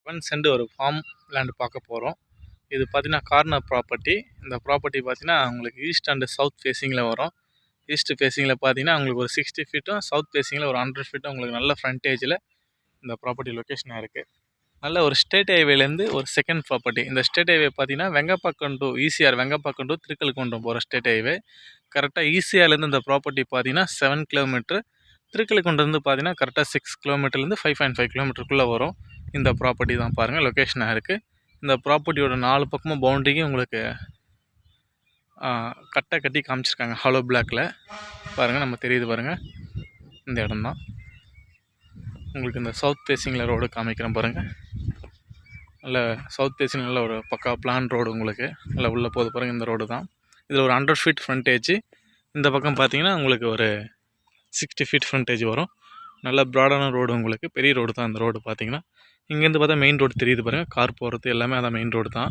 11 send ஒரு farm land பார்க்க போகிறோம். இது பார்த்தீங்கன்னா கார்னர் ப்ராப்பர்ட்டி. இந்த ப்ராப்பர்ட்டி பார்த்தீங்கன்னா உங்களுக்கு ஈஸ்ட் அண்ட் சவுத் ஃபேஸிங்கில் வரும். ஈஸ்ட் ஃபேஸிங்கில் பார்த்தீங்கன்னா உங்களுக்கு ஒரு 60 ஃபீட்டும், சவுத் ஃபேஸிங்கில் ஒரு 100 ஃபீட்டும் உங்களுக்கு நல்ல ஃப்ரண்டேஜில் இந்த ப்ராப்பர்ட்டி லொக்கேஷனாக இருக்குது. நல்ல ஒரு ஸ்டேட் ஹைவேலேருந்து ஒரு செகண்ட் ப்ராப்பர்ட்டி. இந்த ஸ்டேட் ஹைவே பார்த்தீங்கன்னா வெங்கப்பாக்கம் டு ஈசிஆர், வெங்கப்பாக்கம் டு திருக்கழுக்குன்றம் போகிற ஸ்டேட் ஹைவே. கரெக்டாக ஈசிஆர்லேருந்து இந்த ப்ராப்பர்ட்டி பார்த்தீங்கன்னா 7 கிலோமீட்டர், திருக்கழுக்குன்றம் பார்த்தீங்கன்னா கரெக்டாக 6 கிலோமீட்டர்லேருந்து 5.5 கிலோமீட்டருக்குள்ளே வரும். இந்த ப்ராப்பர்ட்டி தான் பாருங்கள் லொக்கேஷனாக இருக்குது. இந்த ப்ராப்பர்ட்டியோட 4 பக்கமும் பவுண்டரிக்கும் உங்களுக்கு கட்டை கட்டி காமிச்சிருக்காங்க ஹாலோ பிளாக்கில். பாருங்கள், நம்ம தெரியுது பாருங்கள், இந்த இடம் தான். உங்களுக்கு இந்த சவுத் ஃபேஸிங்கில் ரோடு காமிக்கிறேன் பாருங்கள். நல்ல சவுத் ஃபேஸிங் நல்ல ஒரு பக்கா பிளான் ரோடு உங்களுக்கு நல்லா உள்ளே போகுது பாருங்கள். இந்த ரோடு தான். இதில் ஒரு 100 ஃபீட் ஃப்ரண்டேஜ். இந்த பக்கம் பார்த்தீங்கன்னா உங்களுக்கு ஒரு 60 ஃபீட் ஃப்ரண்டேஜ் வரும். நல்ல ப்ராடான ரோடு, உங்களுக்கு பெரிய ரோடு தான் இந்த ரோடு. பார்த்தீங்கன்னா இங்கேருந்து பார்த்தா மெயின் ரோடு தெரியுது பாருங்கள். கார் போகிறது எல்லாமே அதான் மெயின் ரோடு தான்.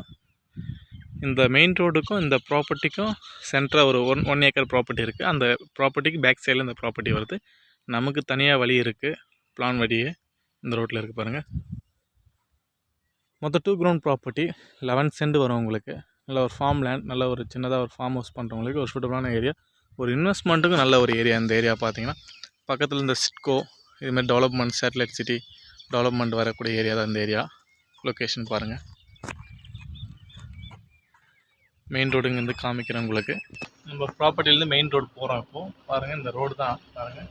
இந்த மெயின் ரோடுக்கும் இந்த ப்ராப்பர்ட்டிக்கும் சென்டராக ஒரு 1 ஏக்கர் ப்ராப்பர்ட்டி இருக்குது. அந்த ப்ராப்பர்ட்டிக்கு பேக் சைடில் இந்த ப்ராப்பர்ட்டி வருது. நமக்கு தனியாக வழி இருக்குது, பிளான் வழியே இந்த ரோட்டில் இருக்குது பாருங்கள். மொத்தம் 2 கிரவுண்ட் ப்ராப்பர்ட்டி, 11 சென்ட் வரும் உங்களுக்கு. நல்ல ஒரு ஃபார்ம் லேண்ட், நல்ல ஒரு சின்னதாக ஒரு ஃபார்ம் ஹவுஸ் பண்ணுறவங்களுக்கு ஒரு சூட்டபிளான ஏரியா, ஒரு இன்வெஸ்ட்மெண்ட்டுக்கும் நல்ல ஒரு ஏரியா. இந்த ஏரியா பார்த்தீங்கன்னா பக்கத்தில் இந்த சிட்கோ இதுமாதிரி டெவலப்மெண்ட், சேட்டலைட் சிட்டி டெவலப்மெண்ட் வரக்கூடிய ஏரியா தான் இந்த ஏரியா. லொக்கேஷன் பாருங்கள். மெயின் ரோடு இங்கேருந்து காமிக்கிறேன் உங்களுக்கு. நம்ம ப்ராப்பர்ட்டிலேருந்து மெயின் ரோடு போகிறோம். இப்போது பாருங்கள், இந்த ரோடு தான் பாருங்கள்.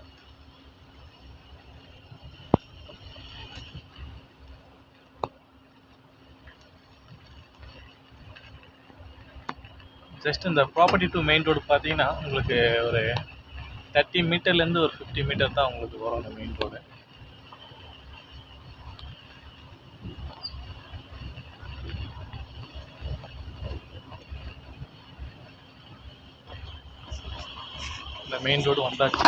ஜஸ்ட் இந்த ப்ராப்பர்ட்டி டு மெயின் ரோடு பார்த்தீங்கன்னா உங்களுக்கு ஒரு 30 மீட்டர்லேருந்து ஒரு 50 மீட்டர் தான் உங்களுக்கு வரும் இந்த மெயின் ரோடு. இந்த மெயின் ரோடு வந்தாச்சு.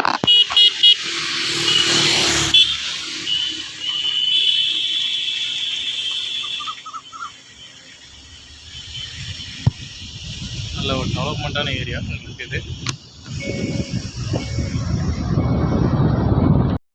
நல்ல ஒரு டெவலப்மெண்ட்டான ஏரியா உங்களுக்கு இது.